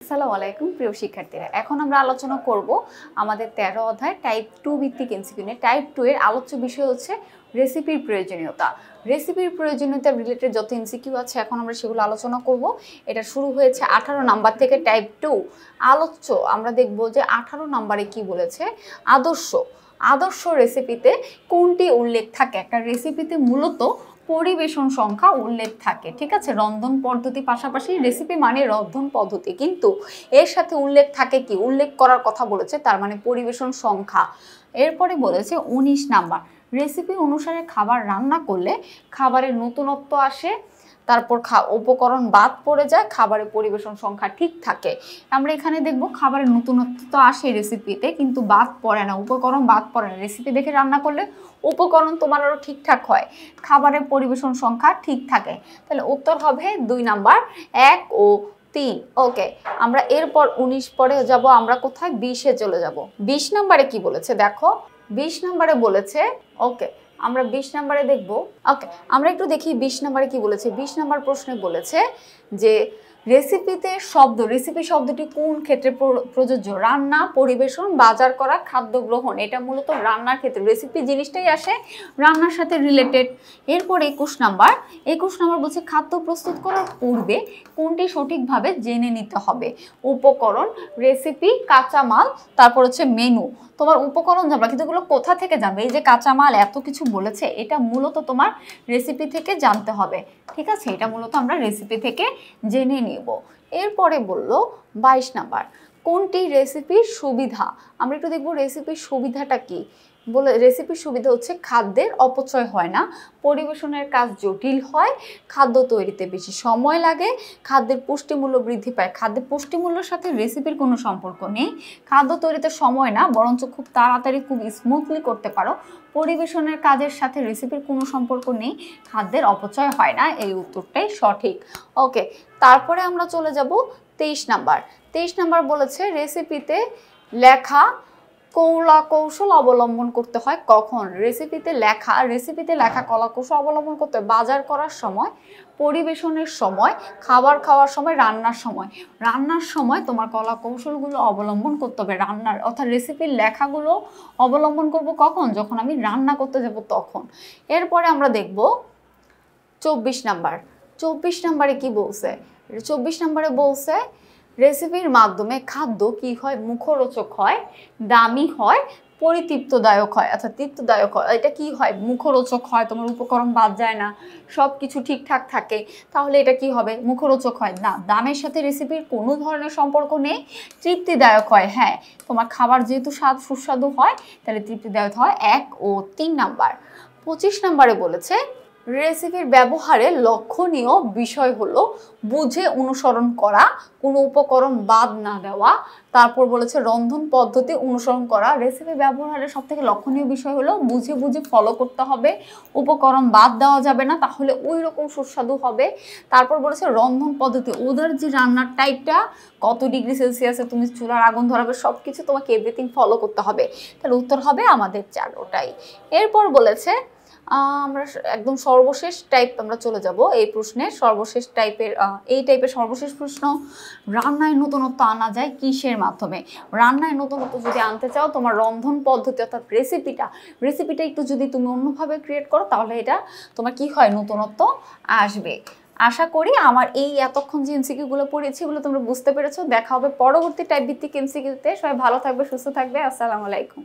আসসালামু আলাইকুম প্রিয় শিক্ষার্থীরা, এখন আমরা আলোচনা করব আমাদের 13 অধ্যায় টাইপ 2 ভিত্তিক এমসিকিউ নিয়ে। টাইপ 2 এর আলোচ্য বিষয় হচ্ছে রেসিপির প্রয়োজনীয়তা। রেসিপির প্রয়োজনীয়তা রিলেটেড যত এমসিকিউ আছে এখন আমরা সেগুলো আলোচনা করব। এটা শুরু হয়েছে 18 নাম্বার থেকে। টাইপ 2 আলোচ্য আমরা দেখব যে 18 নাম্বারে কি বলেছে। আদর্শ রেসিপিতে কোনটি উল্লেখ থাকে? একটা রেসিপিতে মূলত পরিবেশন সংখ্যা উল্লেখ থাকে, ঠিক আছে। রন্ধন পদ্ধতি পাশাপাশি রেসিপি মানে রন্ধন পদ্ধতি, কিন্তু এর সাথে উল্লেখ থাকে কি, উল্লেখ করার কথা বলেছে, তার মানে পরিবেশন সংখ্যা। এরপরে বলেছে 19 নাম্বার, রেসিপি অনুসারে খাবার রান্না করলে খাবারের নতুনত্ব আসে, তারপর উপকরণ বাদ পড়ে যায়, খাবারের পরিবেশন সংখ্যা ঠিক থাকে। আমরা এখানে দেখব খাবারের নতুনত্ব তো আসে রেসিপিতে, কিন্তু বাদ পড়ে না, উপকরণ বাদ পড়ে না। রেসিপি দেখে রান্না করলে উপকরণ তোমার আরও ঠিকঠাক হয়, খাবারের পরিবেশন সংখ্যা ঠিক থাকে। তাহলে উত্তর হবে 2 নাম্বার 1 ও 3। ওকে, আমরা এরপর 19 পরে যাব, আমরা কোথায় 20-এ চলে যাব। 20 নাম্বারে কি বলেছে দেখো, 20 নাম্বারে বলেছে, ওকে আমরা 20 নাম্বারে দেখব। ওকে, আমরা একটু দেখি 20 নাম্বারে কি বলেছে। 20 নাম্বার প্রশ্নে বলেছে যে রেসিপিতে রেসিপি শব্দটি কোন ক্ষেত্রে প্রযোজ্য? রান্না, পরিবেশন, বাজার করা, খাদ্য গ্রহণ। এটা মূলত রান্নার ক্ষেত্রে, রেসিপি জিনিসটাই আসে রান্নার সাথে রিলেটেড। এরপর 21 নাম্বার বলছে খাদ্য প্রস্তুত করার পূর্বে কোনটি সঠিকভাবে জেনে নিতে হবে? উপকরণ, রেসিপি, কাঁচামাল, তারপর হচ্ছে মেনু। তোমার উপকরণ জানবা, কিন্তু এগুলো কোথা থেকে জানবে? এই যে কাঁচামাল এত কিছু বলেছে, এটা মূলত তোমার রেসিপি থেকে জানতে হবে, ঠিক আছে। এটা মূলত আমরা রেসিপি থেকে জেনে নিব। এরপরে বলল 22 নাম্বার, কোনটি রেসিপির সুবিধা? আমরা একটু দেখব রেসিপির সুবিধাটা কি। বলে রেসিপির সুবিধা হচ্ছে খাদ্যের অপচয় হয় না, পরিবেশনের কাজ জটিল হয়, খাদ্য তৈরিতে বেশি সময় লাগে, খাদ্যের পুষ্টিমূল্য বৃদ্ধি পায়। খাদ্যের পুষ্টিমূল্যের সাথে রেসিপির কোনো সম্পর্ক নেই, খাদ্য তৈরিতে সময় না, বরঞ্চ খুব তাড়াতাড়ি খুব স্মুথলি করতে পারো। পরিবেশনের কাজের সাথে রেসিপির কোনো সম্পর্ক নেই, খাদ্যের অপচয় হয় না। এই উত্তরটাই সঠিক। ওকে, তারপরে আমরা চলে যাব 23 নাম্বার। 23 নাম্বার বলেছে রেসিপিতে লেখা কলা কৌশল অবলম্বন করতে হয় কখন? রেসিপিতে লেখা কলা কৌশল অবলম্বন করতে হয় বাজার করার সময়, পরিবেশনের সময়, খাবার খাওয়ার সময়, রান্নার সময় তোমার কলা কৌশলগুলো অবলম্বন করতে হবে। রান্নার অর্থাৎ রেসিপির লেখাগুলো অবলম্বন করব কখন? যখন আমি রান্না করতে যাব তখন। এরপরে আমরা দেখব 24 নাম্বার। 24 নাম্বারে কি বলছে? 24 নাম্বারে বলছে রেসিপির মাধ্যমে খাদ্য কি হয়? মুখরোচক হয়, দামি হয়, পরিতৃপ্তদায়ক হয়, অর্থাৎ তৃপ্তদায়ক হয়। এটা কি হয়? মুখরোচক হয়, তোমার উপকরণ বাদ যায় না, সব কিছু ঠিকঠাক থাকে, তাহলে এটা কি হবে? মুখরোচক হয়। না, দামের সাথে রেসিপির কোনো ধরনের সম্পর্ক নেই। তৃপ্তিদায়ক হয়, হ্যাঁ, তোমার খাবার যেহেতু সুস্বাদু হয় তাহলে তৃপ্তিদায়ক হয়। 1 ও 3 নাম্বার। 25 নাম্বারে বলেছে রেসিপির ব্যবহারে লক্ষণীয় বিষয় হলো বুঝে অনুসরণ করা, কোনো উপকরণ বাদ না দেওয়া, তারপর বলেছে রন্ধন পদ্ধতি অনুসরণ করা। রেসিপি ব্যবহারের সবথেকে লক্ষণীয় বিষয় হলো বুঝে বুঝে ফলো করতে হবে, উপকরণ বাদ দেওয়া যাবে না, তাহলে ওই রকম সুস্বাদু হবে। তারপর বলেছে রন্ধন পদ্ধতি, ওদের যে রান্নার টাইপটা, কত ডিগ্রি সেলসিয়াসে তুমি চুলার আগুন ধরাবে, সব কিছু তোমাকে এভরিথিং ফলো করতে হবে। তাহলে উত্তর হবে আমাদের 4টাই। এরপর বলেছে আমরা একদম সর্বশেষ টাইপ আমরা চলে যাব এই প্রশ্নের সর্বশেষ টাইপের। এই টাইপের সর্বশেষ প্রশ্ন, রান্নায় নতুনত্ব আনা যায় কিসের মাধ্যমে? রান্নায় নতুনত্ব যদি আনতে চাও, তোমার রন্ধন পদ্ধতি অর্থাৎ রেসিপিটা একটু যদি তুমি অন্যভাবে ক্রিয়েট করো, তাহলে এটা তোমার কি হয়? নতুনত্ব আসবে। আশা করি আমার এই এতক্ষণ যে এমসিকিউগুলো পড়েছি এগুলো তোমরা বুঝতে পেরেছো। দেখা হবে পরবর্তী টাইপ ভিত্তিক এমসিকিউতে। সবাই ভালো থাকবে, সুস্থ থাকবে। আসসালামু আলাইকুম।